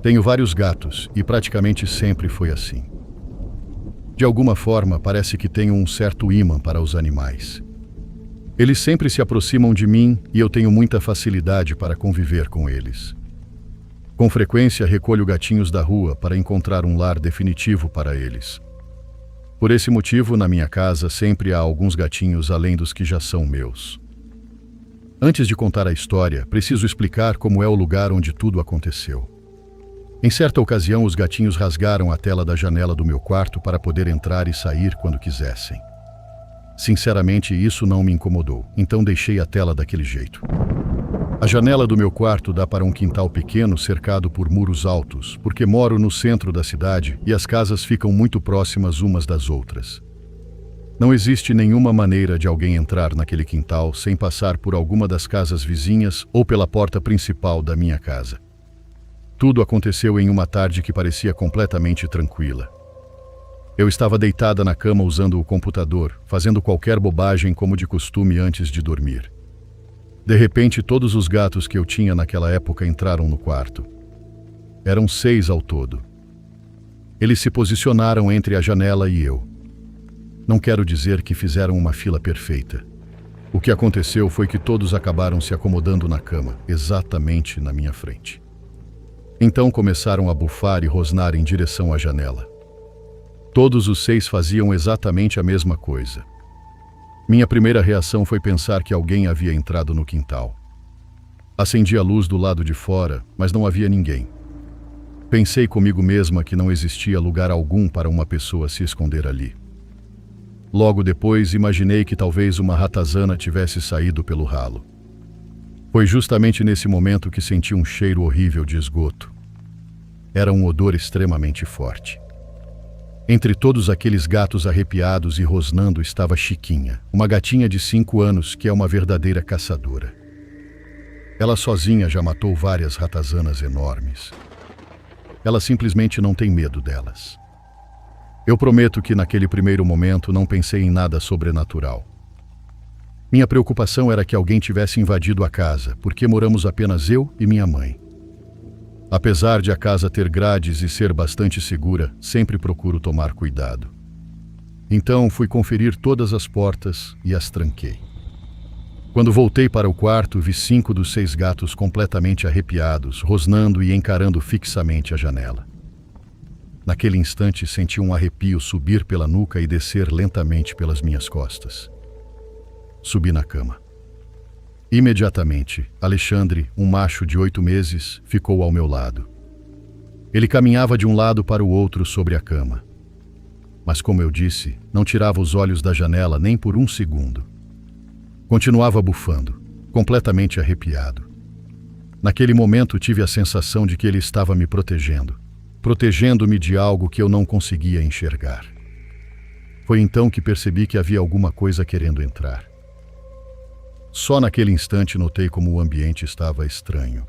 Tenho vários gatos e praticamente sempre foi assim. De alguma forma, parece que tenho um certo ímã para os animais. Eles sempre se aproximam de mim e eu tenho muita facilidade para conviver com eles. Com frequência, recolho gatinhos da rua para encontrar um lar definitivo para eles. Por esse motivo, na minha casa sempre há alguns gatinhos além dos que já são meus. Antes de contar a história, preciso explicar como é o lugar onde tudo aconteceu. Em certa ocasião, os gatinhos rasgaram a tela da janela do meu quarto para poder entrar e sair quando quisessem. Sinceramente, isso não me incomodou, então deixei a tela daquele jeito. A janela do meu quarto dá para um quintal pequeno cercado por muros altos, porque moro no centro da cidade e as casas ficam muito próximas umas das outras. Não existe nenhuma maneira de alguém entrar naquele quintal sem passar por alguma das casas vizinhas ou pela porta principal da minha casa. Tudo aconteceu em uma tarde que parecia completamente tranquila. Eu estava deitada na cama usando o computador, fazendo qualquer bobagem como de costume antes de dormir. De repente, todos os gatos que eu tinha naquela época entraram no quarto. Eram 6 ao todo. Eles se posicionaram entre a janela e eu. Não quero dizer que fizeram uma fila perfeita. O que aconteceu foi que todos acabaram se acomodando na cama, exatamente na minha frente. Então começaram a bufar e rosnar em direção à janela. Todos os 6 faziam exatamente a mesma coisa. Minha primeira reação foi pensar que alguém havia entrado no quintal. Acendi a luz do lado de fora, mas não havia ninguém. Pensei comigo mesma que não existia lugar algum para uma pessoa se esconder ali. Logo depois, imaginei que talvez uma ratazana tivesse saído pelo ralo. Foi justamente nesse momento que senti um cheiro horrível de esgoto. Era um odor extremamente forte. Entre todos aqueles gatos arrepiados e rosnando estava Chiquinha, uma gatinha de 5 anos que é uma verdadeira caçadora. Ela sozinha já matou várias ratazanas enormes. Ela simplesmente não tem medo delas. Eu prometo que naquele primeiro momento não pensei em nada sobrenatural. Minha preocupação era que alguém tivesse invadido a casa, porque moramos apenas eu e minha mãe. Apesar de a casa ter grades e ser bastante segura, sempre procuro tomar cuidado. Então fui conferir todas as portas e as tranquei. Quando voltei para o quarto, vi 5 dos 6 gatos completamente arrepiados, rosnando e encarando fixamente a janela. Naquele instante senti um arrepio subir pela nuca e descer lentamente pelas minhas costas. Subi na cama. Imediatamente, Alexandre, um macho de 8 meses, ficou ao meu lado. Ele caminhava de um lado para o outro sobre a cama. Mas, como eu disse, não tirava os olhos da janela nem por um segundo. Continuava bufando, completamente arrepiado. Naquele momento tive a sensação de que ele estava me protegendo-me de algo que eu não conseguia enxergar. Foi então que percebi que havia alguma coisa querendo entrar. Só naquele instante notei como o ambiente estava estranho.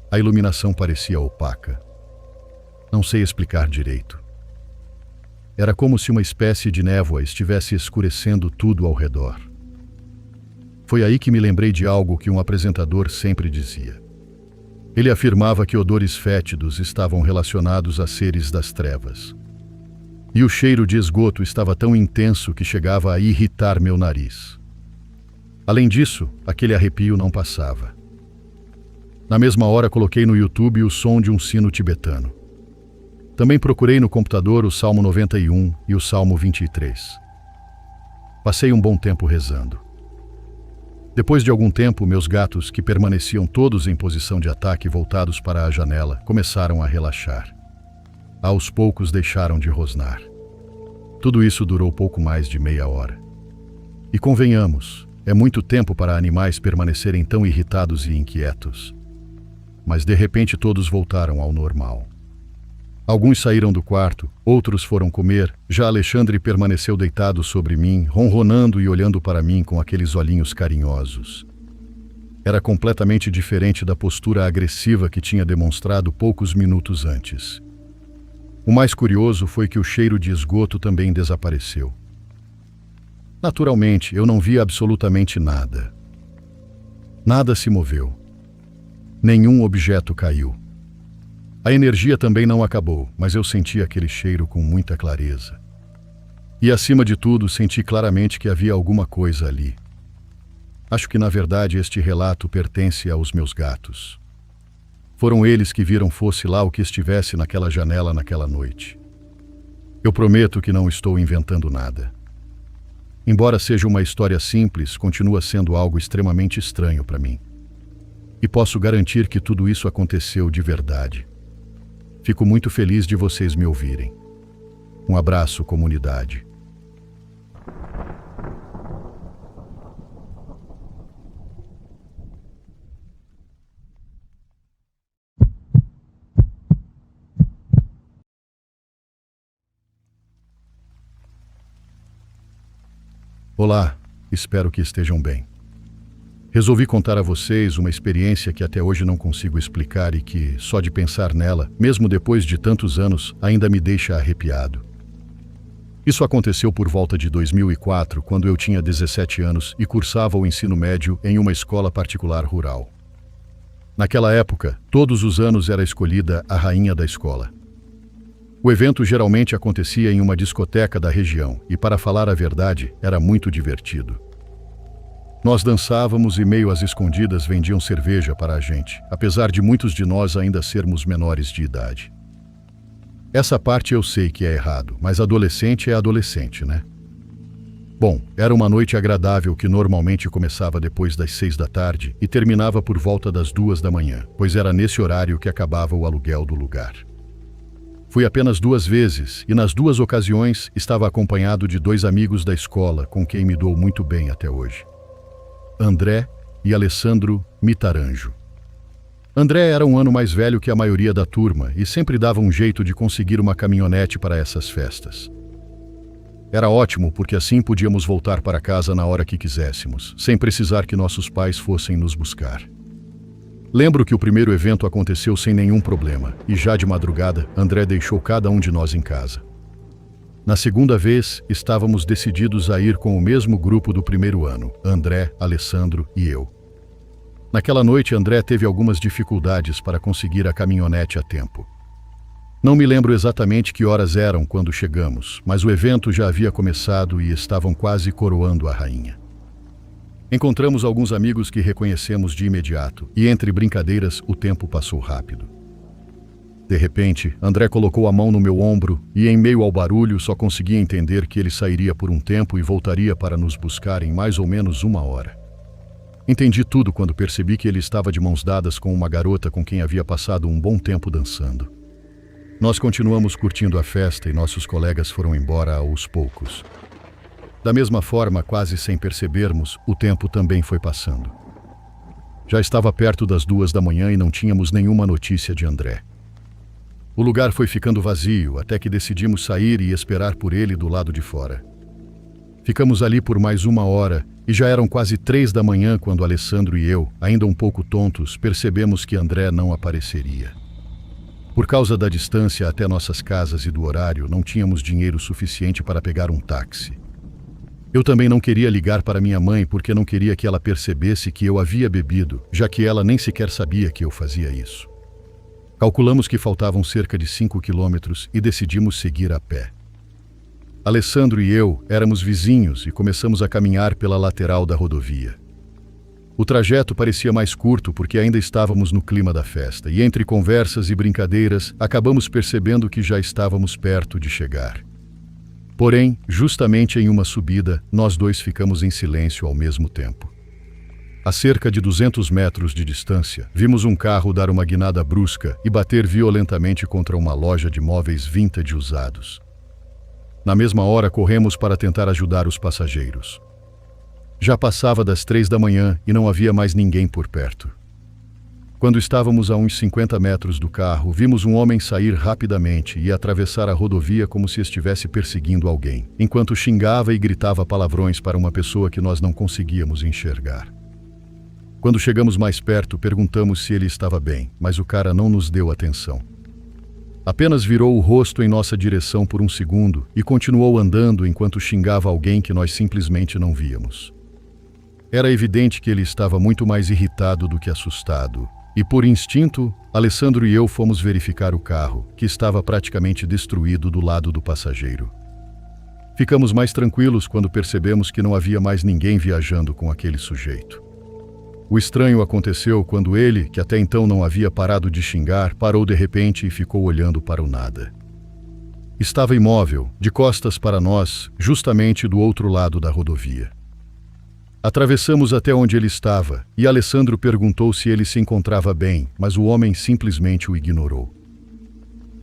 A iluminação parecia opaca. Não sei explicar direito. Era como se uma espécie de névoa estivesse escurecendo tudo ao redor. Foi aí que me lembrei de algo que um apresentador sempre dizia. Ele afirmava que odores fétidos estavam relacionados a seres das trevas. E o cheiro de esgoto estava tão intenso que chegava a irritar meu nariz. Além disso, aquele arrepio não passava. Na mesma hora, coloquei no YouTube o som de um sino tibetano. Também procurei no computador o Salmo 91 e o Salmo 23. Passei um bom tempo rezando. Depois de algum tempo, meus gatos, que permaneciam todos em posição de ataque voltados para a janela, começaram a relaxar. Aos poucos deixaram de rosnar. Tudo isso durou pouco mais de meia hora. E convenhamos, é muito tempo para animais permanecerem tão irritados e inquietos. Mas de repente todos voltaram ao normal. Alguns saíram do quarto, outros foram comer, já Alexandre permaneceu deitado sobre mim, ronronando e olhando para mim com aqueles olhinhos carinhosos. Era completamente diferente da postura agressiva que tinha demonstrado poucos minutos antes. O mais curioso foi que o cheiro de esgoto também desapareceu. Naturalmente, eu não vi absolutamente nada. Nada se moveu. Nenhum objeto caiu. A energia também não acabou, mas eu senti aquele cheiro com muita clareza. E acima de tudo, senti claramente que havia alguma coisa ali. Acho que na verdade este relato pertence aos meus gatos. Foram eles que viram fosse lá o que estivesse naquela janela naquela noite. Eu prometo que não estou inventando nada. Embora seja uma história simples, continua sendo algo extremamente estranho para mim. E posso garantir que tudo isso aconteceu de verdade. Fico muito feliz de vocês me ouvirem. Um abraço, comunidade. Olá, espero que estejam bem. Resolvi contar a vocês uma experiência que até hoje não consigo explicar e que, só de pensar nela, mesmo depois de tantos anos, ainda me deixa arrepiado. Isso aconteceu por volta de 2004, quando eu tinha 17 anos e cursava o ensino médio em uma escola particular rural. Naquela época, todos os anos era escolhida a rainha da escola. O evento geralmente acontecia em uma discoteca da região e, para falar a verdade, era muito divertido. Nós dançávamos e, meio às escondidas, vendiam cerveja para a gente, apesar de muitos de nós ainda sermos menores de idade. Essa parte eu sei que é errado, mas adolescente é adolescente, né? Bom, era uma noite agradável que normalmente começava depois das 6 da tarde e terminava por volta das 2 da manhã, pois era nesse horário que acabava o aluguel do lugar. Fui apenas 2 vezes e nas 2 ocasiões estava acompanhado de 2 amigos da escola com quem me dou muito bem até hoje. André e Alessandro Mitaranjo. André era um ano mais velho que a maioria da turma e sempre dava um jeito de conseguir uma caminhonete para essas festas. Era ótimo porque assim podíamos voltar para casa na hora que quiséssemos, sem precisar que nossos pais fossem nos buscar. Lembro que o primeiro evento aconteceu sem nenhum problema, e já de madrugada, André deixou cada um de nós em casa. Na segunda vez, estávamos decididos a ir com o mesmo grupo do primeiro ano, André, Alessandro e eu. Naquela noite, André teve algumas dificuldades para conseguir a caminhonete a tempo. Não me lembro exatamente que horas eram quando chegamos, mas o evento já havia começado e estavam quase coroando a rainha. Encontramos alguns amigos que reconhecemos de imediato, e entre brincadeiras o tempo passou rápido. De repente, André colocou a mão no meu ombro e, em meio ao barulho, só conseguia entender que ele sairia por um tempo e voltaria para nos buscar em mais ou menos 1 hora. Entendi tudo quando percebi que ele estava de mãos dadas com uma garota com quem havia passado um bom tempo dançando. Nós continuamos curtindo a festa e nossos colegas foram embora aos poucos. Da mesma forma, quase sem percebermos, o tempo também foi passando. Já estava perto das 2 da manhã e não tínhamos nenhuma notícia de André. O lugar foi ficando vazio até que decidimos sair e esperar por ele do lado de fora. Ficamos ali por mais 1 hora e já eram quase 3 da manhã quando Alessandro e eu, ainda um pouco tontos, percebemos que André não apareceria. Por causa da distância até nossas casas e do horário, não tínhamos dinheiro suficiente para pegar um táxi. Eu também não queria ligar para minha mãe porque não queria que ela percebesse que eu havia bebido, já que ela nem sequer sabia que eu fazia isso. Calculamos que faltavam cerca de 5 quilômetros e decidimos seguir a pé. Alessandro e eu éramos vizinhos e começamos a caminhar pela lateral da rodovia. O trajeto parecia mais curto porque ainda estávamos no clima da festa e, entre conversas e brincadeiras, acabamos percebendo que já estávamos perto de chegar. Porém, justamente em uma subida, nós dois ficamos em silêncio ao mesmo tempo. A cerca de 200 metros de distância, vimos um carro dar uma guinada brusca e bater violentamente contra uma loja de móveis vintage usados. Na mesma hora, corremos para tentar ajudar os passageiros. Já passava das 3 da manhã e não havia mais ninguém por perto. Quando estávamos a uns 50 metros do carro, vimos um homem sair rapidamente e atravessar a rodovia como se estivesse perseguindo alguém, enquanto xingava e gritava palavrões para uma pessoa que nós não conseguíamos enxergar. Quando chegamos mais perto, perguntamos se ele estava bem, mas o cara não nos deu atenção. Apenas virou o rosto em nossa direção por um segundo e continuou andando enquanto xingava alguém que nós simplesmente não víamos. Era evidente que ele estava muito mais irritado do que assustado, E por instinto, Alessandro e eu fomos verificar o carro, que estava praticamente destruído do lado do passageiro. Ficamos mais tranquilos quando percebemos que não havia mais ninguém viajando com aquele sujeito. O estranho aconteceu quando ele, que até então não havia parado de xingar, parou de repente e ficou olhando para o nada. Estava imóvel, de costas para nós, justamente do outro lado da rodovia. Atravessamos até onde ele estava e Alessandro perguntou se ele se encontrava bem, mas o homem simplesmente o ignorou.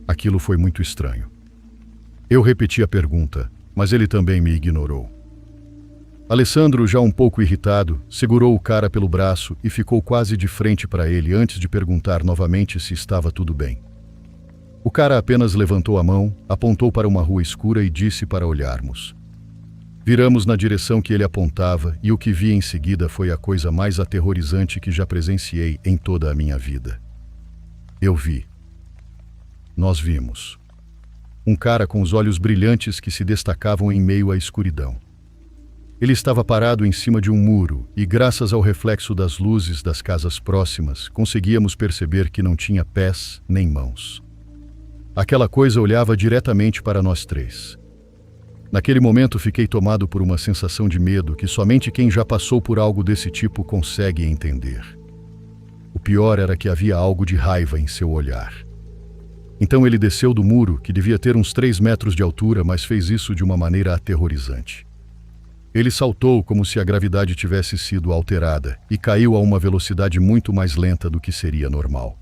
Aquilo foi muito estranho. Eu repeti a pergunta, mas ele também me ignorou. Alessandro, já um pouco irritado, segurou o cara pelo braço e ficou quase de frente para ele antes de perguntar novamente se estava tudo bem. O cara apenas levantou a mão, apontou para uma rua escura e disse para olharmos. Viramos na direção que ele apontava e o que vi em seguida foi a coisa mais aterrorizante que já presenciei em toda a minha vida. Eu vi. Nós vimos. Um cara com os olhos brilhantes que se destacavam em meio à escuridão. Ele estava parado em cima de um muro e, graças ao reflexo das luzes das casas próximas, conseguíamos perceber que não tinha pés nem mãos. Aquela coisa olhava diretamente para nós três. Naquele momento fiquei tomado por uma sensação de medo que somente quem já passou por algo desse tipo consegue entender. O pior era que havia algo de raiva em seu olhar. Então ele desceu do muro, que devia ter uns 3 metros de altura, mas fez isso de uma maneira aterrorizante. Ele saltou como se a gravidade tivesse sido alterada e caiu a uma velocidade muito mais lenta do que seria normal.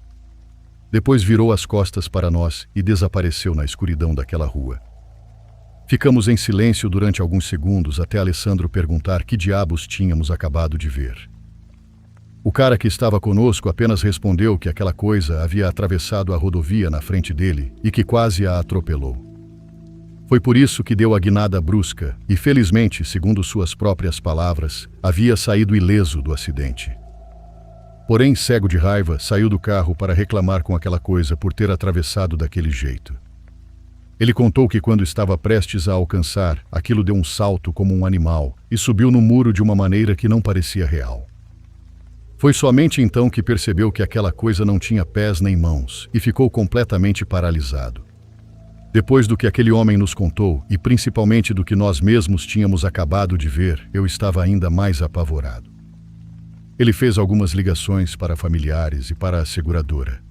Depois virou as costas para nós e desapareceu na escuridão daquela rua. Ficamos em silêncio durante alguns segundos até Alessandro perguntar que diabos tínhamos acabado de ver. O cara que estava conosco apenas respondeu que aquela coisa havia atravessado a rodovia na frente dele e que quase a atropelou. Foi por isso que deu a guinada brusca e, felizmente, segundo suas próprias palavras, havia saído ileso do acidente. Porém, cego de raiva, saiu do carro para reclamar com aquela coisa por ter atravessado daquele jeito. Ele contou que quando estava prestes a alcançar, aquilo deu um salto como um animal e subiu no muro de uma maneira que não parecia real. Foi somente então que percebeu que aquela coisa não tinha pés nem mãos e ficou completamente paralisado. Depois do que aquele homem nos contou, e principalmente do que nós mesmos tínhamos acabado de ver, eu estava ainda mais apavorado. Ele fez algumas ligações para familiares e para a seguradora.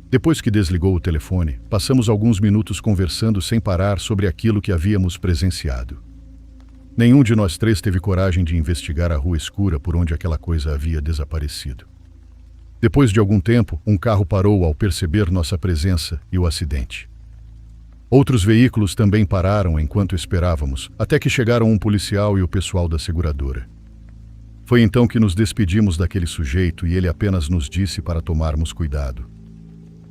Depois que desligou o telefone, passamos alguns minutos conversando sem parar sobre aquilo que havíamos presenciado. Nenhum de nós três teve coragem de investigar a rua escura por onde aquela coisa havia desaparecido. Depois de algum tempo, um carro parou ao perceber nossa presença e o acidente. Outros veículos também pararam enquanto esperávamos, até que chegaram um policial e o pessoal da seguradora. Foi então que nos despedimos daquele sujeito e ele apenas nos disse para tomarmos cuidado.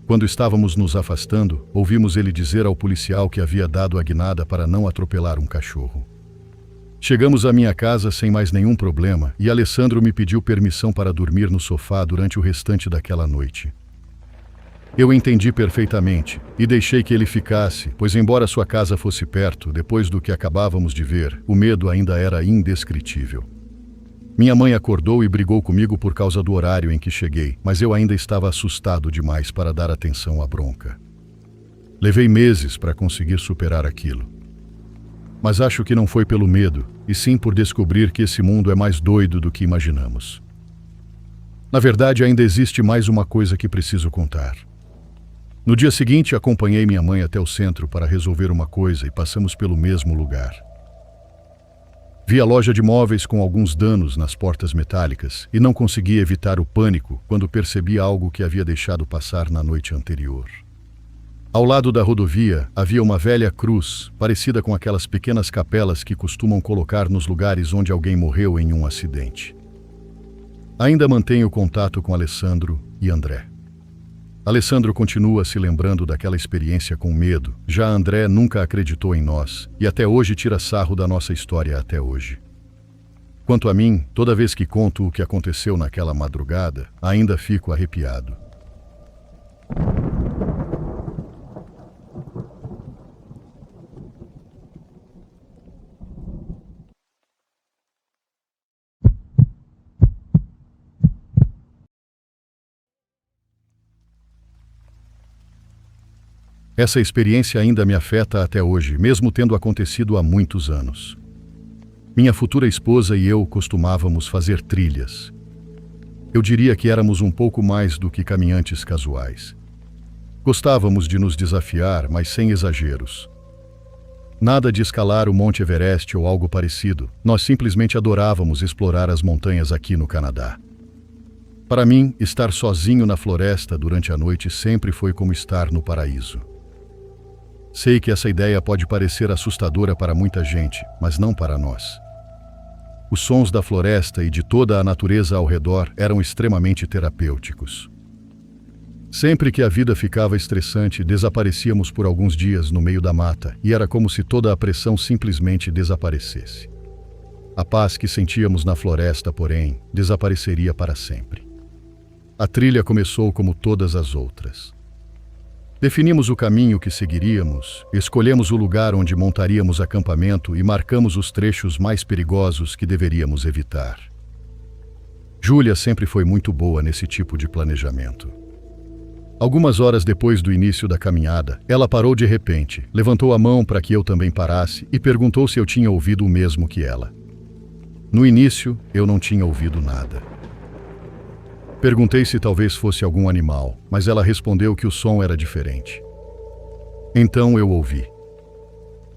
Quando estávamos nos afastando, ouvimos ele dizer ao policial que havia dado a guinada para não atropelar um cachorro. Chegamos à minha casa sem mais nenhum problema e Alessandro me pediu permissão para dormir no sofá durante o restante daquela noite. Eu entendi perfeitamente e deixei que ele ficasse, pois embora sua casa fosse perto, depois do que acabávamos de ver, o medo ainda era indescritível. Minha mãe acordou e brigou comigo por causa do horário em que cheguei, mas eu ainda estava assustado demais para dar atenção à bronca. Levei meses para conseguir superar aquilo. Mas acho que não foi pelo medo, e sim por descobrir que esse mundo é mais doido do que imaginamos. Na verdade, ainda existe mais uma coisa que preciso contar. No dia seguinte, acompanhei minha mãe até o centro para resolver uma coisa e passamos pelo mesmo lugar. Vi a loja de móveis com alguns danos nas portas metálicas e não consegui evitar o pânico quando percebi algo que havia deixado passar na noite anterior. Ao lado da rodovia havia uma velha cruz, parecida com aquelas pequenas capelas que costumam colocar nos lugares onde alguém morreu em um acidente. Ainda mantenho contato com Alessandro e André. Alessandro continua se lembrando daquela experiência com medo, já André nunca acreditou em nós e até hoje tira sarro da nossa história até hoje. Quanto a mim, toda vez que conto o que aconteceu naquela madrugada, ainda fico arrepiado. Essa experiência ainda me afeta até hoje, mesmo tendo acontecido há muitos anos. Minha futura esposa e eu costumávamos fazer trilhas. Eu diria que éramos um pouco mais do que caminhantes casuais. Gostávamos de nos desafiar, mas sem exageros. Nada de escalar o Monte Everest ou algo parecido. Nós simplesmente adorávamos explorar as montanhas aqui no Canadá. Para mim, estar sozinho na floresta durante a noite sempre foi como estar no paraíso. Sei que essa ideia pode parecer assustadora para muita gente, mas não para nós. Os sons da floresta e de toda a natureza ao redor eram extremamente terapêuticos. Sempre que a vida ficava estressante, desaparecíamos por alguns dias no meio da mata e era como se toda a pressão simplesmente desaparecesse. A paz que sentíamos na floresta, porém, desapareceria para sempre. A trilha começou como todas as outras. Definimos o caminho que seguiríamos, escolhemos o lugar onde montaríamos acampamento e marcamos os trechos mais perigosos que deveríamos evitar. Júlia sempre foi muito boa nesse tipo de planejamento. Algumas horas depois do início da caminhada, ela parou de repente, levantou a mão para que eu também parasse e perguntou se eu tinha ouvido o mesmo que ela. No início, eu não tinha ouvido nada. Perguntei se talvez fosse algum animal, mas ela respondeu que o som era diferente. Então eu ouvi.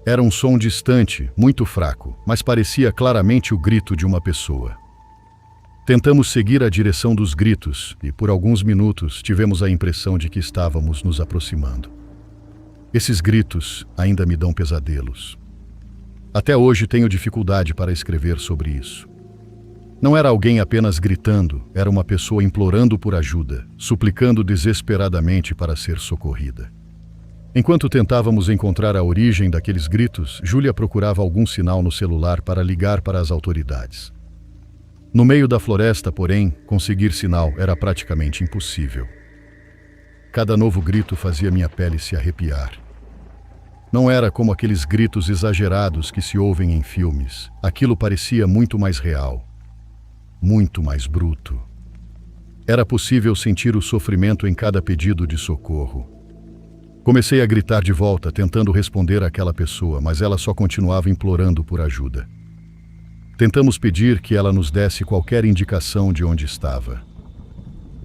Era um som distante, muito fraco, mas parecia claramente o grito de uma pessoa. Tentamos seguir a direção dos gritos e, por alguns minutos, tivemos a impressão de que estávamos nos aproximando. Esses gritos ainda me dão pesadelos. Até hoje tenho dificuldade para escrever sobre isso. Não era alguém apenas gritando, era uma pessoa implorando por ajuda, suplicando desesperadamente para ser socorrida. Enquanto tentávamos encontrar a origem daqueles gritos, Júlia procurava algum sinal no celular para ligar para as autoridades. No meio da floresta, porém, conseguir sinal era praticamente impossível. Cada novo grito fazia minha pele se arrepiar. Não era como aqueles gritos exagerados que se ouvem em filmes. Aquilo parecia muito mais real. Muito mais bruto. Era possível sentir o sofrimento em cada pedido de socorro. Comecei a gritar de volta, tentando responder àquela pessoa, mas ela só continuava implorando por ajuda. Tentamos pedir que ela nos desse qualquer indicação de onde estava.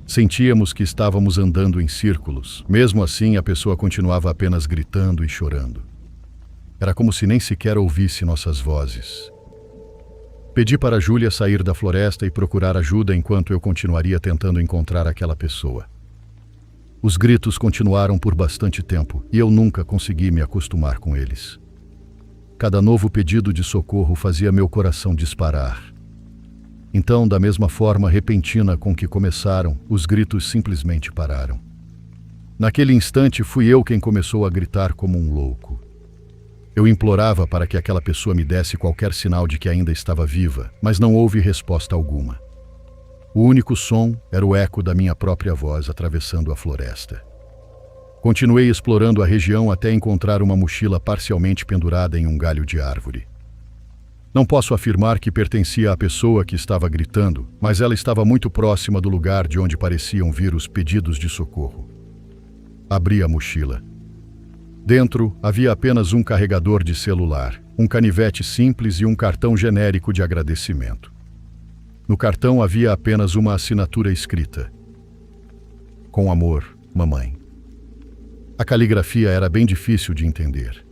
Sentíamos que estávamos andando em círculos. Mesmo assim, a pessoa continuava apenas gritando e chorando. Era como se nem sequer ouvisse nossas vozes. Pedi para Júlia sair da floresta e procurar ajuda enquanto eu continuaria tentando encontrar aquela pessoa. Os gritos continuaram por bastante tempo e eu nunca consegui me acostumar com eles. Cada novo pedido de socorro fazia meu coração disparar. Então, da mesma forma repentina com que começaram, os gritos simplesmente pararam. Naquele instante fui eu quem começou a gritar como um louco. Eu implorava para que aquela pessoa me desse qualquer sinal de que ainda estava viva, mas não houve resposta alguma. O único som era o eco da minha própria voz atravessando a floresta. Continuei explorando a região até encontrar uma mochila parcialmente pendurada em um galho de árvore. Não posso afirmar que pertencia à pessoa que estava gritando, mas ela estava muito próxima do lugar de onde pareciam vir os pedidos de socorro. Abri a mochila. Dentro havia apenas um carregador de celular, um canivete simples e um cartão genérico de agradecimento. No cartão havia apenas uma assinatura escrita: "Com amor, mamãe". A caligrafia era bem difícil de entender.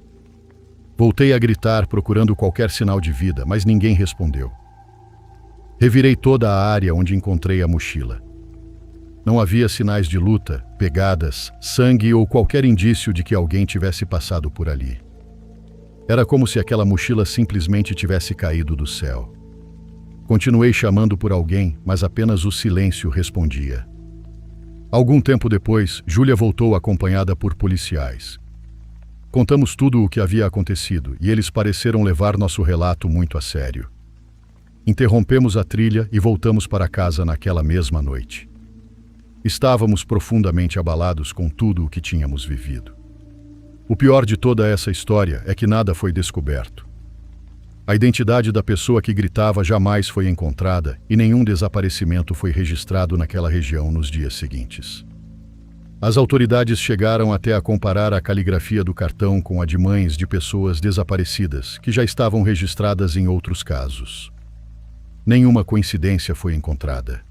Voltei a gritar procurando qualquer sinal de vida, mas ninguém respondeu. Revirei toda a área onde encontrei a mochila. Não havia sinais de luta, pegadas, sangue ou qualquer indício de que alguém tivesse passado por ali. Era como se aquela mochila simplesmente tivesse caído do céu. Continuei chamando por alguém, mas apenas o silêncio respondia. Algum tempo depois, Júlia voltou acompanhada por policiais. Contamos tudo o que havia acontecido e eles pareceram levar nosso relato muito a sério. Interrompemos a trilha e voltamos para casa naquela mesma noite. Estávamos profundamente abalados com tudo o que tínhamos vivido. O pior de toda essa história é que nada foi descoberto. A identidade da pessoa que gritava jamais foi encontrada e nenhum desaparecimento foi registrado naquela região nos dias seguintes. As autoridades chegaram até a comparar a caligrafia do cartão com a de mães de pessoas desaparecidas, que já estavam registradas em outros casos. Nenhuma coincidência foi encontrada.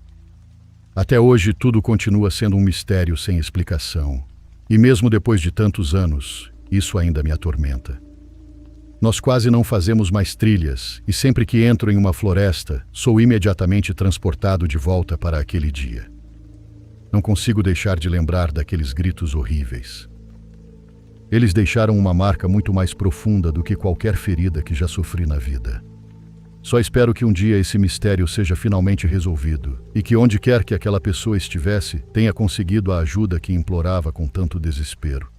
Até hoje, tudo continua sendo um mistério sem explicação. E mesmo depois de tantos anos, isso ainda me atormenta. Nós quase não fazemos mais trilhas, e sempre que entro em uma floresta, sou imediatamente transportado de volta para aquele dia. Não consigo deixar de lembrar daqueles gritos horríveis. Eles deixaram uma marca muito mais profunda do que qualquer ferida que já sofri na vida. Só espero que um dia esse mistério seja finalmente resolvido e que onde quer que aquela pessoa estivesse, tenha conseguido a ajuda que implorava com tanto desespero.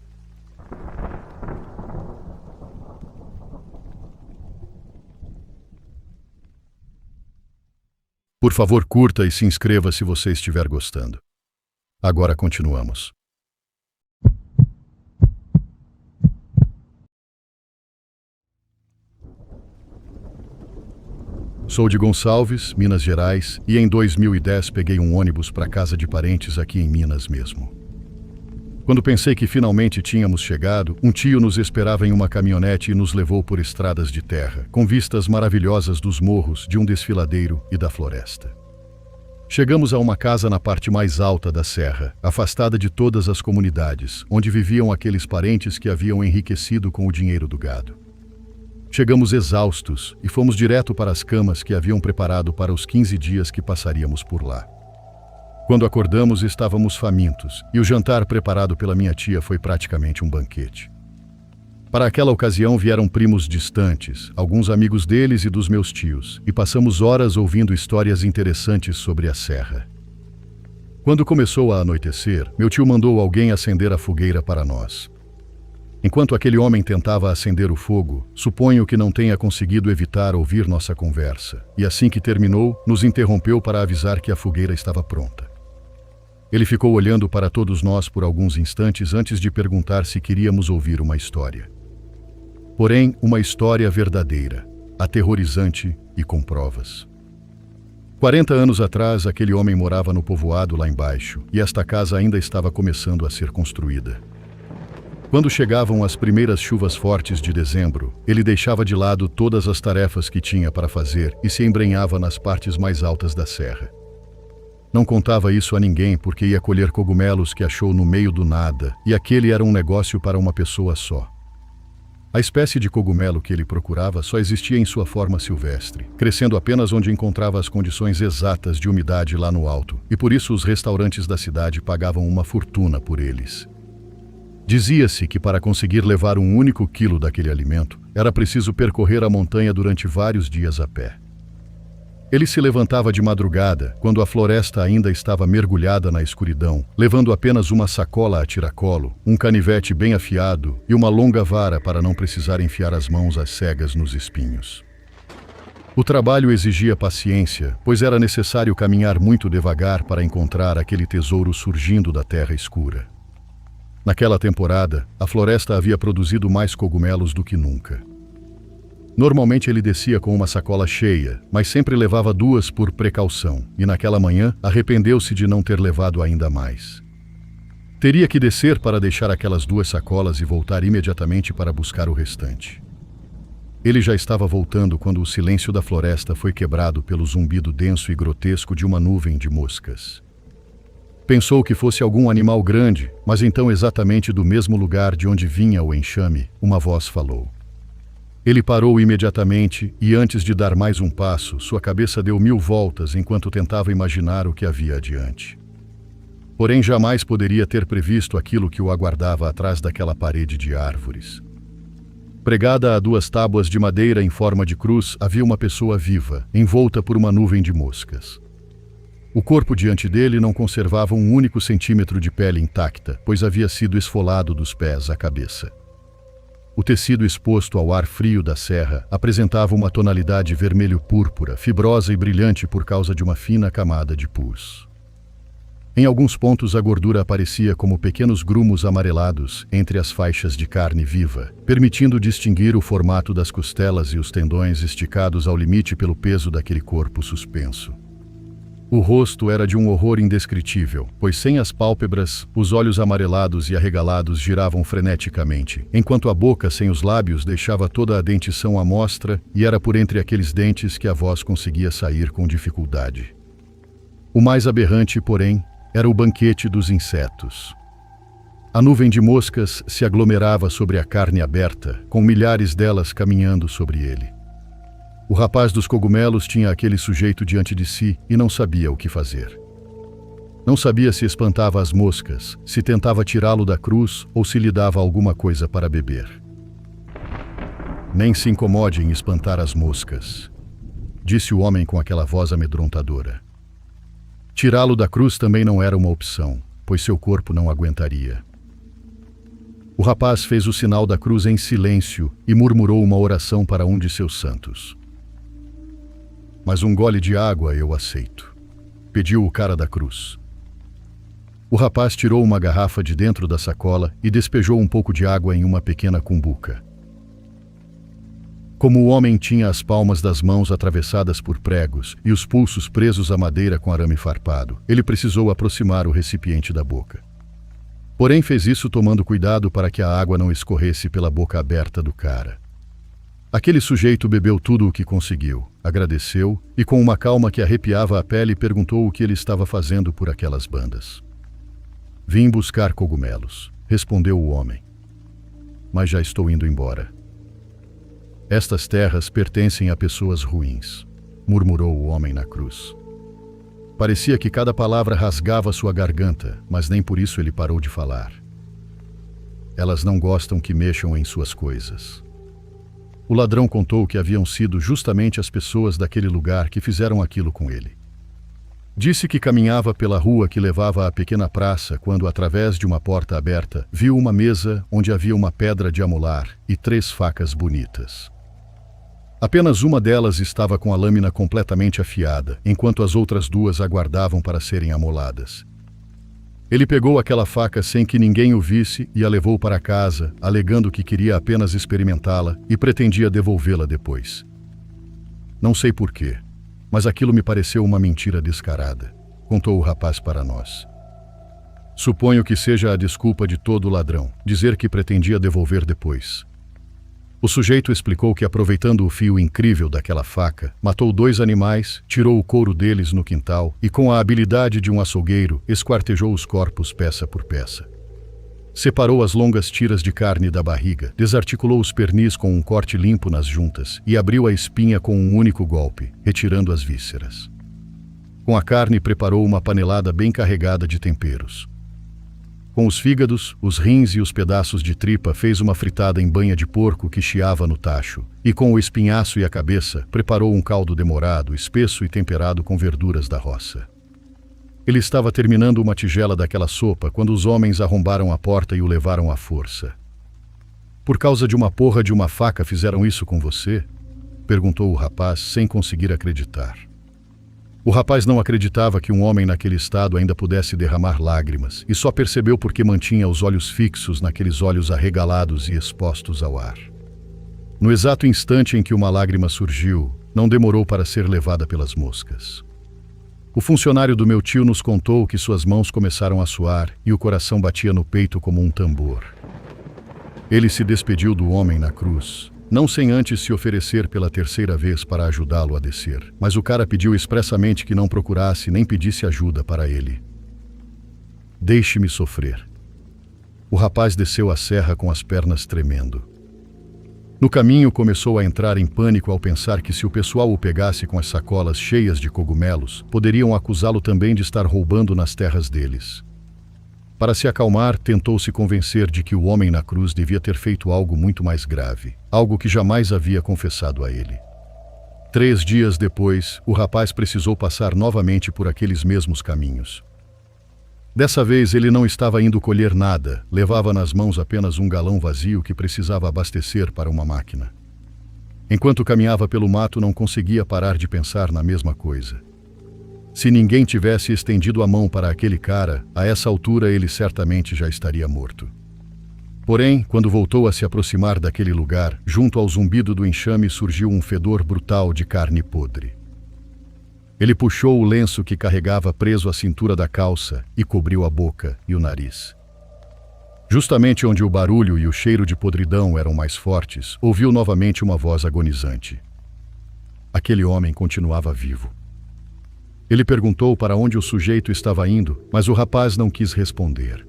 Por favor, curta e se inscreva se você estiver gostando. Agora continuamos. Sou de Gonçalves, Minas Gerais, e em 2010 peguei um ônibus para casa de parentes aqui em Minas mesmo. Quando pensei que finalmente tínhamos chegado, um tio nos esperava em uma caminhonete e nos levou por estradas de terra, com vistas maravilhosas dos morros, de um desfiladeiro e da floresta. Chegamos a uma casa na parte mais alta da serra, afastada de todas as comunidades, onde viviam aqueles parentes que haviam enriquecido com o dinheiro do gado. Chegamos exaustos e fomos direto para as camas que haviam preparado para os 15 dias que passaríamos por lá. Quando acordamos, estávamos famintos, e o jantar preparado pela minha tia foi praticamente um banquete. Para aquela ocasião vieram primos distantes, alguns amigos deles e dos meus tios, e passamos horas ouvindo histórias interessantes sobre a serra. Quando começou a anoitecer, meu tio mandou alguém acender a fogueira para nós. Enquanto aquele homem tentava acender o fogo, suponho que não tenha conseguido evitar ouvir nossa conversa, e assim que terminou, nos interrompeu para avisar que a fogueira estava pronta. Ele ficou olhando para todos nós por alguns instantes antes de perguntar se queríamos ouvir uma história. Porém, uma história verdadeira, aterrorizante e com provas. 40 anos atrás, aquele homem morava no povoado lá embaixo, e esta casa ainda estava começando a ser construída. Quando chegavam as primeiras chuvas fortes de dezembro, ele deixava de lado todas as tarefas que tinha para fazer e se embrenhava nas partes mais altas da serra. Não contava isso a ninguém porque ia colher cogumelos que achou no meio do nada, e aquele era um negócio para uma pessoa só. A espécie de cogumelo que ele procurava só existia em sua forma silvestre, crescendo apenas onde encontrava as condições exatas de umidade lá no alto, e por isso os restaurantes da cidade pagavam uma fortuna por eles. Dizia-se que para conseguir levar um único quilo daquele alimento, era preciso percorrer a montanha durante vários dias a pé. Ele se levantava de madrugada, quando a floresta ainda estava mergulhada na escuridão, levando apenas uma sacola a tiracolo, um canivete bem afiado e uma longa vara para não precisar enfiar as mãos às cegas nos espinhos. O trabalho exigia paciência, pois era necessário caminhar muito devagar para encontrar aquele tesouro surgindo da terra escura. Naquela temporada, a floresta havia produzido mais cogumelos do que nunca. Normalmente ele descia com uma sacola cheia, mas sempre levava 2 por precaução, e naquela manhã arrependeu-se de não ter levado ainda mais. Teria que descer para deixar aquelas 2 sacolas e voltar imediatamente para buscar o restante. Ele já estava voltando quando o silêncio da floresta foi quebrado pelo zumbido denso e grotesco de uma nuvem de moscas. Pensou que fosse algum animal grande, mas então exatamente do mesmo lugar de onde vinha o enxame, uma voz falou. Ele parou imediatamente e, antes de dar mais um passo, sua cabeça deu 1000 voltas enquanto tentava imaginar o que havia adiante. Porém, jamais poderia ter previsto aquilo que o aguardava atrás daquela parede de árvores. Pregada a 2 tábuas de madeira em forma de cruz, havia uma pessoa viva, envolta por uma nuvem de moscas. O corpo diante dele não conservava um único centímetro de pele intacta, pois havia sido esfolado dos pés à cabeça. O tecido exposto ao ar frio da serra apresentava uma tonalidade vermelho-púrpura, fibrosa e brilhante por causa de uma fina camada de pus. Em alguns pontos a gordura aparecia como pequenos grumos amarelados entre as faixas de carne viva, permitindo distinguir o formato das costelas e os tendões esticados ao limite pelo peso daquele corpo suspenso. O rosto era de um horror indescritível, pois sem as pálpebras, os olhos amarelados e arregalados giravam freneticamente, enquanto a boca sem os lábios deixava toda a dentição à mostra e era por entre aqueles dentes que a voz conseguia sair com dificuldade. O mais aberrante, porém, era o banquete dos insetos. A nuvem de moscas se aglomerava sobre a carne aberta, com milhares delas caminhando sobre ele. O rapaz dos cogumelos tinha aquele sujeito diante de si e não sabia o que fazer. Não sabia se espantava as moscas, se tentava tirá-lo da cruz ou se lhe dava alguma coisa para beber. Nem se incomode em espantar as moscas, disse o homem com aquela voz amedrontadora. Tirá-lo da cruz também não era uma opção, pois seu corpo não aguentaria. O rapaz fez o sinal da cruz em silêncio e murmurou uma oração para um de seus santos. Mas um gole de água eu aceito, pediu o cara da cruz. O rapaz tirou uma garrafa de dentro da sacola e despejou um pouco de água em uma pequena cumbuca. Como o homem tinha as palmas das mãos atravessadas por pregos e os pulsos presos à madeira com arame farpado, ele precisou aproximar o recipiente da boca. Porém fez isso tomando cuidado para que a água não escorresse pela boca aberta do cara. Aquele sujeito bebeu tudo o que conseguiu, agradeceu e, com uma calma que arrepiava a pele, perguntou o que ele estava fazendo por aquelas bandas. Vim buscar cogumelos, respondeu o homem. Mas já estou indo embora. Estas terras pertencem a pessoas ruins, murmurou o homem na cruz. Parecia que cada palavra rasgava sua garganta, mas nem por isso ele parou de falar. Elas não gostam que mexam em suas coisas. O ladrão contou que haviam sido justamente as pessoas daquele lugar que fizeram aquilo com ele. Disse que caminhava pela rua que levava à pequena praça quando, através de uma porta aberta, viu uma mesa onde havia uma pedra de amolar e 3 facas bonitas. Apenas uma delas estava com a lâmina completamente afiada, enquanto as outras 2 aguardavam para serem amoladas. Ele pegou aquela faca sem que ninguém o visse e a levou para casa, alegando que queria apenas experimentá-la e pretendia devolvê-la depois. Não sei porquê, mas aquilo me pareceu uma mentira descarada, contou o rapaz para nós. Suponho que seja a desculpa de todo ladrão, dizer que pretendia devolver depois. O sujeito explicou que, aproveitando o fio incrível daquela faca, matou 2 animais, tirou o couro deles no quintal e, com a habilidade de um açougueiro, esquartejou os corpos peça por peça. Separou as longas tiras de carne da barriga, desarticulou os pernis com um corte limpo nas juntas e abriu a espinha com um único golpe, retirando as vísceras. Com a carne preparou uma panelada bem carregada de temperos. Com os fígados, os rins e os pedaços de tripa fez uma fritada em banha de porco que chiava no tacho, e com o espinhaço e a cabeça preparou um caldo demorado, espesso e temperado com verduras da roça. Ele estava terminando uma tigela daquela sopa quando os homens arrombaram a porta e o levaram à força. Por causa de uma porra de uma faca fizeram isso com você? Perguntou o rapaz sem conseguir acreditar. O rapaz não acreditava que um homem naquele estado ainda pudesse derramar lágrimas e só percebeu porque mantinha os olhos fixos naqueles olhos arregalados e expostos ao ar. No exato instante em que uma lágrima surgiu, não demorou para ser levada pelas moscas. O funcionário do meu tio nos contou que suas mãos começaram a suar e o coração batia no peito como um tambor. Ele se despediu do homem na cruz, não sem antes se oferecer pela 3ª vez para ajudá-lo a descer, mas o cara pediu expressamente que não procurasse nem pedisse ajuda para ele. Deixe-me sofrer. O rapaz desceu a serra com as pernas tremendo. No caminho começou a entrar em pânico ao pensar que se o pessoal o pegasse com as sacolas cheias de cogumelos, poderiam acusá-lo também de estar roubando nas terras deles. Para se acalmar, tentou se convencer de que o homem na cruz devia ter feito algo muito mais grave, algo que jamais havia confessado a ele. 3 dias depois, o rapaz precisou passar novamente por aqueles mesmos caminhos. Dessa vez ele não estava indo colher nada, levava nas mãos apenas um galão vazio que precisava abastecer para uma máquina. Enquanto caminhava pelo mato, não conseguia parar de pensar na mesma coisa. Se ninguém tivesse estendido a mão para aquele cara, a essa altura ele certamente já estaria morto. Porém, quando voltou a se aproximar daquele lugar, junto ao zumbido do enxame surgiu um fedor brutal de carne podre. Ele puxou o lenço que carregava preso à cintura da calça e cobriu a boca e o nariz. Justamente onde o barulho e o cheiro de podridão eram mais fortes, ouviu novamente uma voz agonizante. Aquele homem continuava vivo. Ele perguntou para onde o sujeito estava indo, mas o rapaz não quis responder.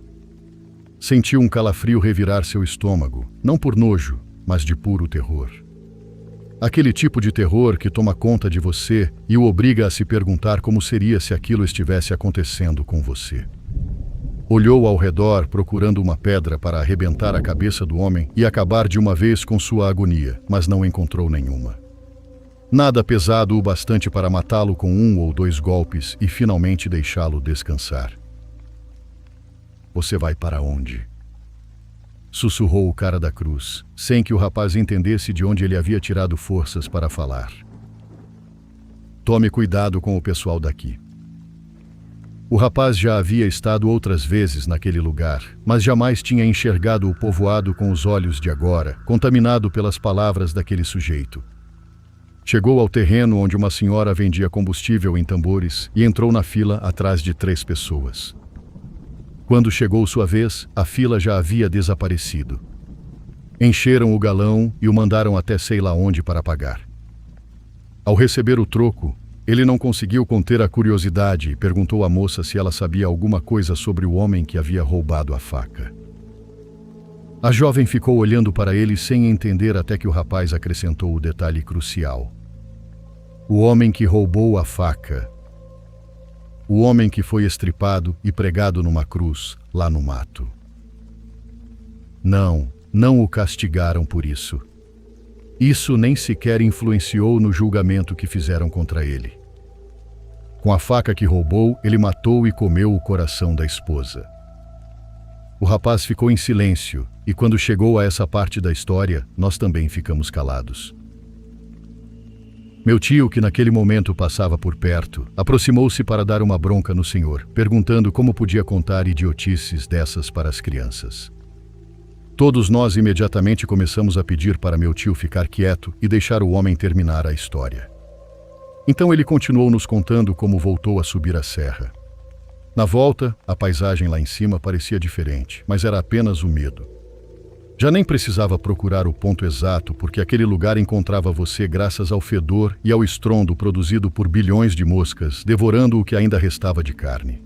Sentiu um calafrio revirar seu estômago, não por nojo, mas de puro terror. Aquele tipo de terror que toma conta de você e o obriga a se perguntar como seria se aquilo estivesse acontecendo com você. Olhou ao redor procurando uma pedra para arrebentar a cabeça do homem e acabar de uma vez com sua agonia, mas não encontrou nenhuma. Nada pesado o bastante para matá-lo com 1 ou 2 golpes e finalmente deixá-lo descansar. Você vai para onde? Sussurrou o cara da cruz, sem que o rapaz entendesse de onde ele havia tirado forças para falar. Tome cuidado com o pessoal daqui. O rapaz já havia estado outras vezes naquele lugar, mas jamais tinha enxergado o povoado com os olhos de agora, contaminado pelas palavras daquele sujeito. Chegou ao terreno onde uma senhora vendia combustível em tambores e entrou na fila atrás de 3 pessoas. Quando chegou sua vez, a fila já havia desaparecido. Encheram o galão e o mandaram até sei lá onde para pagar. Ao receber o troco, ele não conseguiu conter a curiosidade e perguntou à moça se ela sabia alguma coisa sobre o homem que havia roubado a faca. A jovem ficou olhando para ele sem entender até que o rapaz acrescentou o detalhe crucial. O homem que roubou a faca. O homem que foi estripado e pregado numa cruz, lá no mato. Não o castigaram por isso. Isso nem sequer influenciou no julgamento que fizeram contra ele. Com a faca que roubou, ele matou e comeu o coração da esposa. O rapaz ficou em silêncio, e quando chegou a essa parte da história, nós também ficamos calados. Meu tio, que naquele momento passava por perto, aproximou-se para dar uma bronca no senhor, perguntando como podia contar idiotices dessas para as crianças. Todos nós imediatamente começamos a pedir para meu tio ficar quieto e deixar o homem terminar a história. Então ele continuou nos contando como voltou a subir a serra. Na volta, a paisagem lá em cima parecia diferente, mas era apenas o medo. Já nem precisava procurar o ponto exato, porque aquele lugar encontrava você graças ao fedor e ao estrondo produzido por bilhões de moscas, devorando o que ainda restava de carne.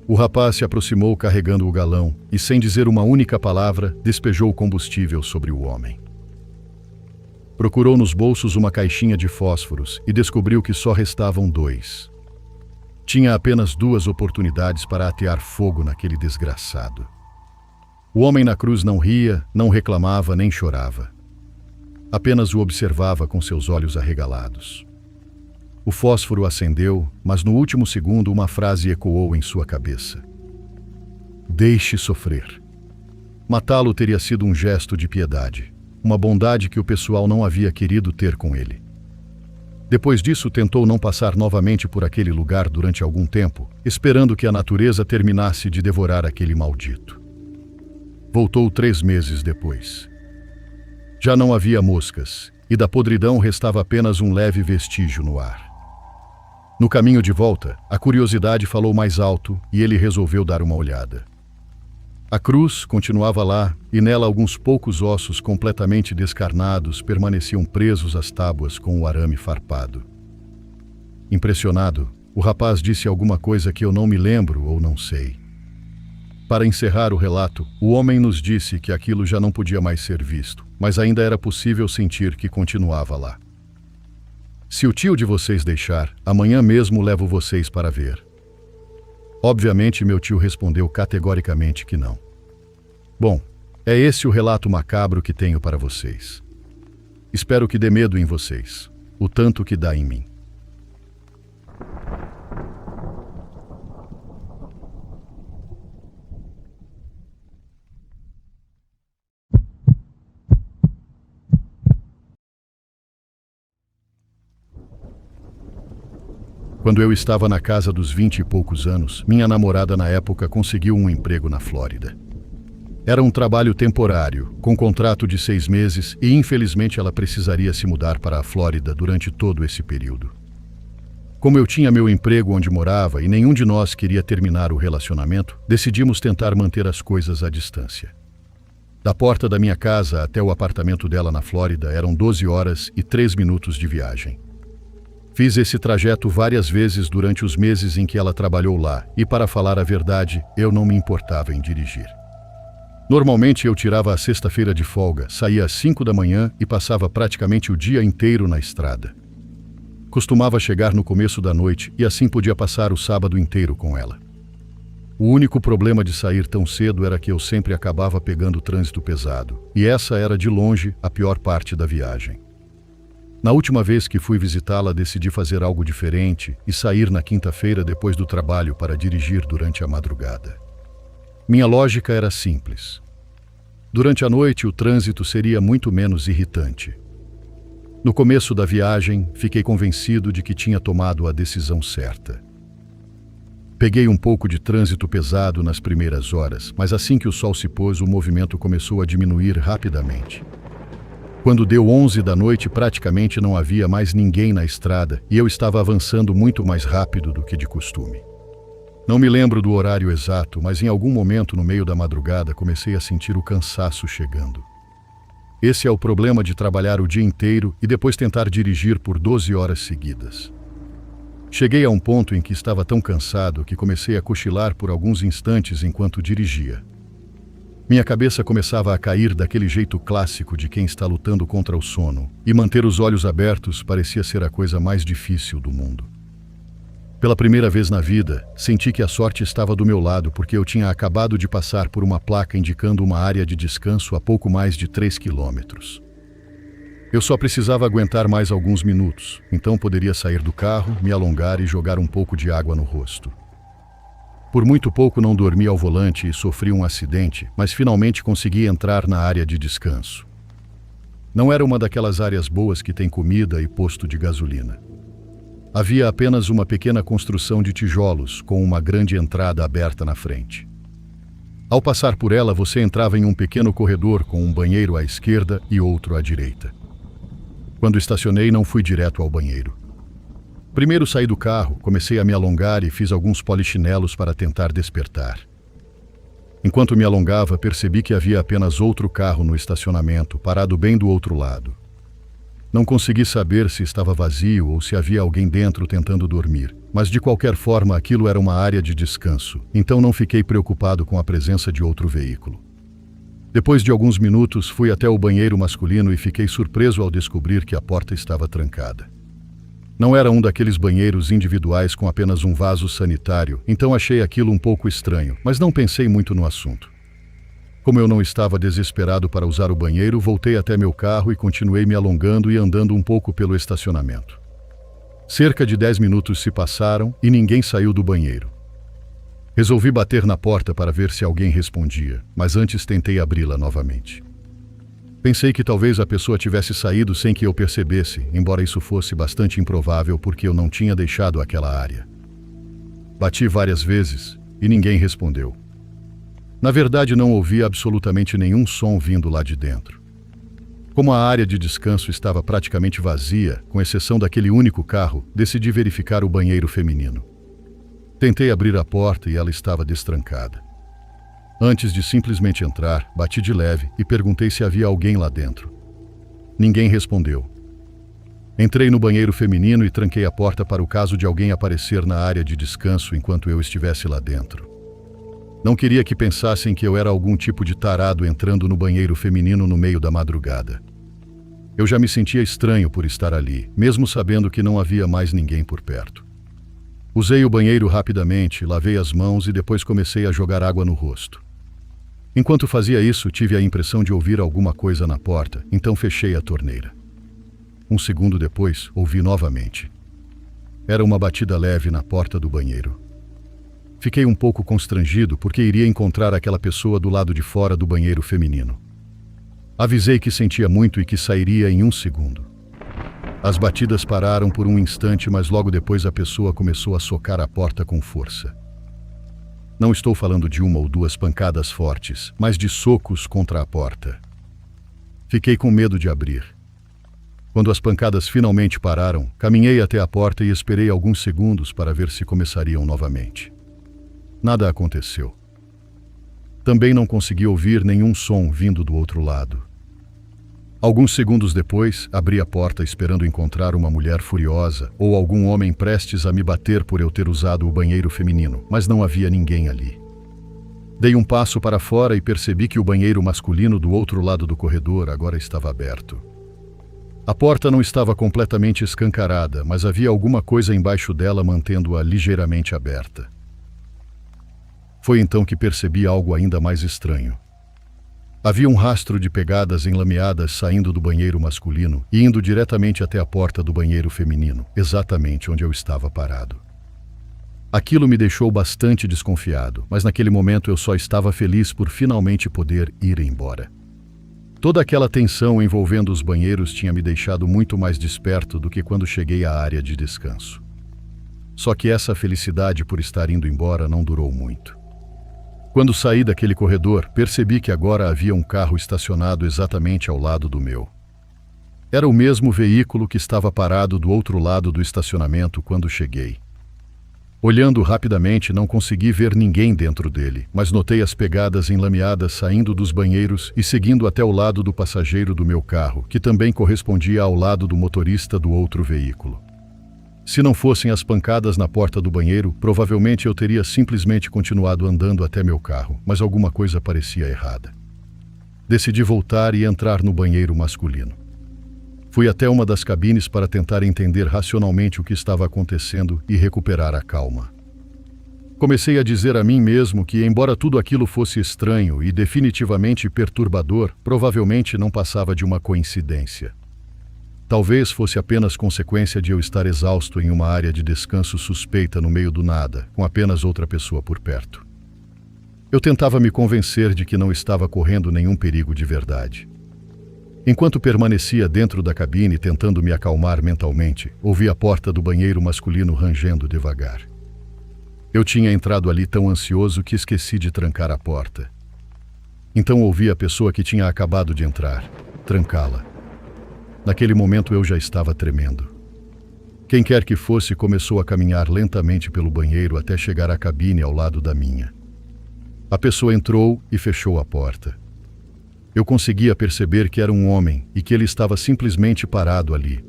O rapaz se aproximou carregando o galão e, sem dizer uma única palavra, despejou o combustível sobre o homem. Procurou nos bolsos uma caixinha de fósforos e descobriu que só restavam 2. Tinha apenas 2 oportunidades para atear fogo naquele desgraçado. O homem na cruz não ria, não reclamava nem chorava. Apenas o observava com seus olhos arregalados. O fósforo acendeu, mas no último segundo uma frase ecoou em sua cabeça. Deixe sofrer. Matá-lo teria sido um gesto de piedade, uma bondade que o pessoal não havia querido ter com ele. Depois disso, tentou não passar novamente por aquele lugar durante algum tempo, esperando que a natureza terminasse de devorar aquele maldito. Voltou 3 meses depois. Já não havia moscas, e da podridão restava apenas um leve vestígio no ar. No caminho de volta, a curiosidade falou mais alto e ele resolveu dar uma olhada. A cruz continuava lá e nela alguns poucos ossos completamente descarnados permaneciam presos às tábuas com o arame farpado. Impressionado, o rapaz disse alguma coisa que eu não me lembro ou não sei. Para encerrar o relato, o homem nos disse que aquilo já não podia mais ser visto, mas ainda era possível sentir que continuava lá. Se o tio de vocês deixar, amanhã mesmo levo vocês para ver. Obviamente, meu tio respondeu categoricamente que não. Bom, é esse o relato macabro que tenho para vocês. Espero que dê medo em vocês, o tanto que dá em mim. Quando eu estava na casa dos 20 e poucos anos, minha namorada na época conseguiu um emprego na Flórida. Era um trabalho temporário, com contrato de 6 meses e infelizmente ela precisaria se mudar para a Flórida durante todo esse período. Como eu tinha meu emprego onde morava e nenhum de nós queria terminar o relacionamento, decidimos tentar manter as coisas à distância. Da porta da minha casa até o apartamento dela na Flórida eram 12 horas e 3 minutos de viagem. Fiz esse trajeto várias vezes durante os meses em que ela trabalhou lá e, para falar a verdade, eu não me importava em dirigir. Normalmente eu tirava a sexta-feira de folga, saía às 5 da manhã e passava praticamente o dia inteiro na estrada. Costumava chegar no começo da noite e assim podia passar o sábado inteiro com ela. O único problema de sair tão cedo era que eu sempre acabava pegando trânsito pesado, e essa era de longe a pior parte da viagem. Na última vez que fui visitá-la, decidi fazer algo diferente e sair na quinta-feira depois do trabalho para dirigir durante a madrugada. Minha lógica era simples. Durante a noite, o trânsito seria muito menos irritante. No começo da viagem, fiquei convencido de que tinha tomado a decisão certa. Peguei um pouco de trânsito pesado nas primeiras horas, mas assim que o sol se pôs, o movimento começou a diminuir rapidamente. Quando deu 11 da noite, praticamente não havia mais ninguém na estrada e eu estava avançando muito mais rápido do que de costume. Não me lembro do horário exato, mas em algum momento no meio da madrugada comecei a sentir o cansaço chegando. Esse é o problema de trabalhar o dia inteiro e depois tentar dirigir por 12 horas seguidas. Cheguei a um ponto em que estava tão cansado que comecei a cochilar por alguns instantes enquanto dirigia. Minha cabeça começava a cair daquele jeito clássico de quem está lutando contra o sono, e manter os olhos abertos parecia ser a coisa mais difícil do mundo. Pela primeira vez na vida, senti que a sorte estava do meu lado porque eu tinha acabado de passar por uma placa indicando uma área de descanso a pouco mais de 3 quilômetros. Eu só precisava aguentar mais alguns minutos, então poderia sair do carro, me alongar e jogar um pouco de água no rosto. Por muito pouco não dormi ao volante e sofri um acidente, mas finalmente consegui entrar na área de descanso. Não era uma daquelas áreas boas que tem comida e posto de gasolina. Havia apenas uma pequena construção de tijolos, com uma grande entrada aberta na frente. Ao passar por ela, você entrava em um pequeno corredor com um banheiro à esquerda e outro à direita. Quando estacionei, não fui direto ao banheiro. Primeiro saí do carro, comecei a me alongar e fiz alguns polichinelos para tentar despertar. Enquanto me alongava, percebi que havia apenas outro carro no estacionamento, parado bem do outro lado. Não consegui saber se estava vazio ou se havia alguém dentro tentando dormir, mas de qualquer forma aquilo era uma área de descanso, então não fiquei preocupado com a presença de outro veículo. Depois de alguns minutos, fui até o banheiro masculino e fiquei surpreso ao descobrir que a porta estava trancada. Não era um daqueles banheiros individuais com apenas um vaso sanitário, então achei aquilo um pouco estranho, mas não pensei muito no assunto. Como eu não estava desesperado para usar o banheiro, voltei até meu carro e continuei me alongando e andando um pouco pelo estacionamento. Cerca de 10 minutos se passaram e ninguém saiu do banheiro. Resolvi bater na porta para ver se alguém respondia, mas antes tentei abri-la novamente. Pensei que talvez a pessoa tivesse saído sem que eu percebesse, embora isso fosse bastante improvável porque eu não tinha deixado aquela área. Bati várias vezes e ninguém respondeu. Na verdade, não ouvi absolutamente nenhum som vindo lá de dentro. Como a área de descanso estava praticamente vazia, com exceção daquele único carro, decidi verificar o banheiro feminino. Tentei abrir a porta e ela estava destrancada. Antes de simplesmente entrar, bati de leve e perguntei se havia alguém lá dentro. Ninguém respondeu. Entrei no banheiro feminino e tranquei a porta para o caso de alguém aparecer na área de descanso enquanto eu estivesse lá dentro. Não queria que pensassem que eu era algum tipo de tarado entrando no banheiro feminino no meio da madrugada. Eu já me sentia estranho por estar ali, mesmo sabendo que não havia mais ninguém por perto. Usei o banheiro rapidamente, lavei as mãos e depois comecei a jogar água no rosto. Enquanto fazia isso, tive a impressão de ouvir alguma coisa na porta, então fechei a torneira. Um segundo depois, ouvi novamente. Era uma batida leve na porta do banheiro. Fiquei um pouco constrangido porque iria encontrar aquela pessoa do lado de fora do banheiro feminino. Avisei que sentia muito e que sairia em um segundo. As batidas pararam por um instante, mas logo depois a pessoa começou a socar a porta com força. Não estou falando de uma ou duas pancadas fortes, mas de socos contra a porta. Fiquei com medo de abrir. Quando as pancadas finalmente pararam, caminhei até a porta e esperei alguns segundos para ver se começariam novamente. Nada aconteceu. Também não consegui ouvir nenhum som vindo do outro lado. Alguns segundos depois, abri a porta esperando encontrar uma mulher furiosa ou algum homem prestes a me bater por eu ter usado o banheiro feminino, mas não havia ninguém ali. Dei um passo para fora e percebi que o banheiro masculino do outro lado do corredor agora estava aberto. A porta não estava completamente escancarada, mas havia alguma coisa embaixo dela mantendo-a ligeiramente aberta. Foi então que percebi algo ainda mais estranho. Havia um rastro de pegadas enlameadas saindo do banheiro masculino e indo diretamente até a porta do banheiro feminino, exatamente onde eu estava parado. Aquilo me deixou bastante desconfiado, mas naquele momento eu só estava feliz por finalmente poder ir embora. Toda aquela tensão envolvendo os banheiros tinha me deixado muito mais desperto do que quando cheguei à área de descanso. Só que essa felicidade por estar indo embora não durou muito. Quando saí daquele corredor, percebi que agora havia um carro estacionado exatamente ao lado do meu. Era o mesmo veículo que estava parado do outro lado do estacionamento quando cheguei. Olhando rapidamente, não consegui ver ninguém dentro dele, mas notei as pegadas enlameadas saindo dos banheiros e seguindo até o lado do passageiro do meu carro, que também correspondia ao lado do motorista do outro veículo. Se não fossem as pancadas na porta do banheiro, provavelmente eu teria simplesmente continuado andando até meu carro, mas alguma coisa parecia errada. Decidi voltar e entrar no banheiro masculino. Fui até uma das cabines para tentar entender racionalmente o que estava acontecendo e recuperar a calma. Comecei a dizer a mim mesmo que, embora tudo aquilo fosse estranho e definitivamente perturbador, provavelmente não passava de uma coincidência. Talvez fosse apenas consequência de eu estar exausto em uma área de descanso suspeita no meio do nada, com apenas outra pessoa por perto. Eu tentava me convencer de que não estava correndo nenhum perigo de verdade. Enquanto permanecia dentro da cabine tentando me acalmar mentalmente, ouvi a porta do banheiro masculino rangendo devagar. Eu tinha entrado ali tão ansioso que esqueci de trancar a porta. Então ouvi a pessoa que tinha acabado de entrar trancá-la. Naquele momento eu já estava tremendo. Quem quer que fosse começou a caminhar lentamente pelo banheiro até chegar à cabine ao lado da minha. A pessoa entrou e fechou a porta. Eu conseguia perceber que era um homem e que ele estava simplesmente parado ali.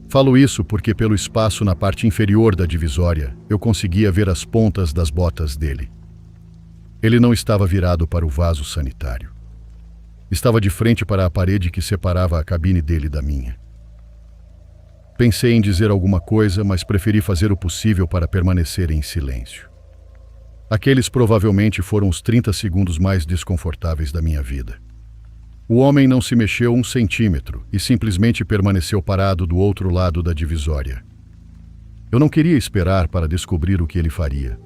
Falo isso porque pelo espaço na parte inferior da divisória, eu conseguia ver as pontas das botas dele. Ele não estava virado para o vaso sanitário. Estava de frente para a parede que separava a cabine dele da minha. Pensei em dizer alguma coisa, mas preferi fazer o possível para permanecer em silêncio. Aqueles provavelmente foram os 30 segundos mais desconfortáveis da minha vida. O homem não se mexeu 1 centímetro e simplesmente permaneceu parado do outro lado da divisória. Eu não queria esperar para descobrir o que ele faria.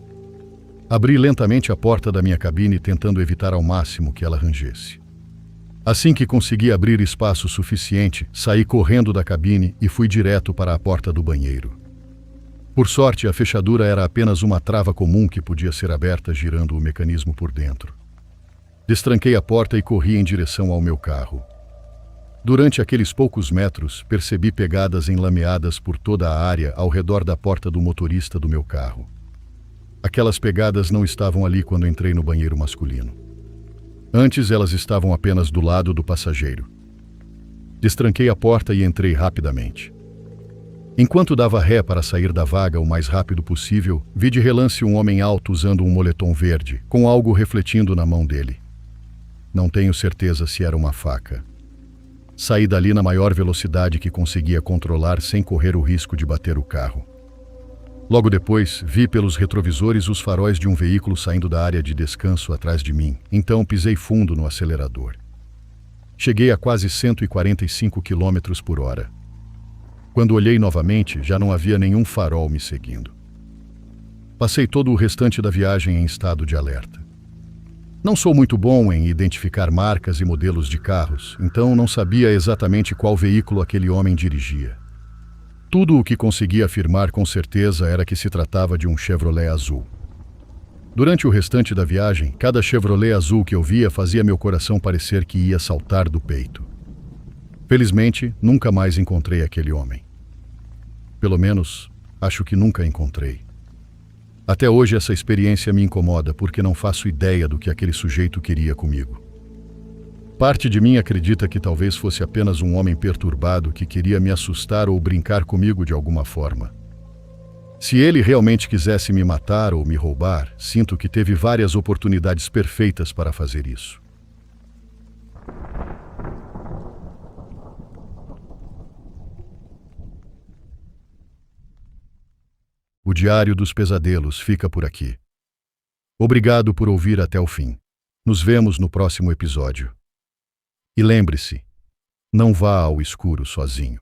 Abri lentamente a porta da minha cabine tentando evitar ao máximo que ela rangesse. Assim que consegui abrir espaço suficiente, saí correndo da cabine e fui direto para a porta do banheiro. Por sorte, a fechadura era apenas uma trava comum que podia ser aberta girando o mecanismo por dentro. Destranquei a porta e corri em direção ao meu carro. Durante aqueles poucos metros, percebi pegadas enlameadas por toda a área ao redor da porta do motorista do meu carro. Aquelas pegadas não estavam ali quando entrei no banheiro masculino. Antes, elas estavam apenas do lado do passageiro. Destranquei a porta e entrei rapidamente. Enquanto dava ré para sair da vaga o mais rápido possível, vi de relance um homem alto usando um moletom verde, com algo refletindo na mão dele. Não tenho certeza se era uma faca. Saí dali na maior velocidade que conseguia controlar sem correr o risco de bater o carro. Logo depois, vi pelos retrovisores os faróis de um veículo saindo da área de descanso atrás de mim, então pisei fundo no acelerador. Cheguei a quase 145 km por hora. Quando olhei novamente, já não havia nenhum farol me seguindo. Passei todo o restante da viagem em estado de alerta. Não sou muito bom em identificar marcas e modelos de carros, então não sabia exatamente qual veículo aquele homem dirigia. Tudo o que conseguia afirmar com certeza era que se tratava de um Chevrolet azul. Durante o restante da viagem, cada Chevrolet azul que eu via fazia meu coração parecer que ia saltar do peito. Felizmente, nunca mais encontrei aquele homem. Pelo menos, acho que nunca encontrei. Até hoje essa experiência me incomoda porque não faço ideia do que aquele sujeito queria comigo. Parte de mim acredita que talvez fosse apenas um homem perturbado que queria me assustar ou brincar comigo de alguma forma. Se ele realmente quisesse me matar ou me roubar, sinto que teve várias oportunidades perfeitas para fazer isso. O Diário dos Pesadelos fica por aqui. Obrigado por ouvir até o fim. Nos vemos no próximo episódio. E lembre-se, não vá ao escuro sozinho.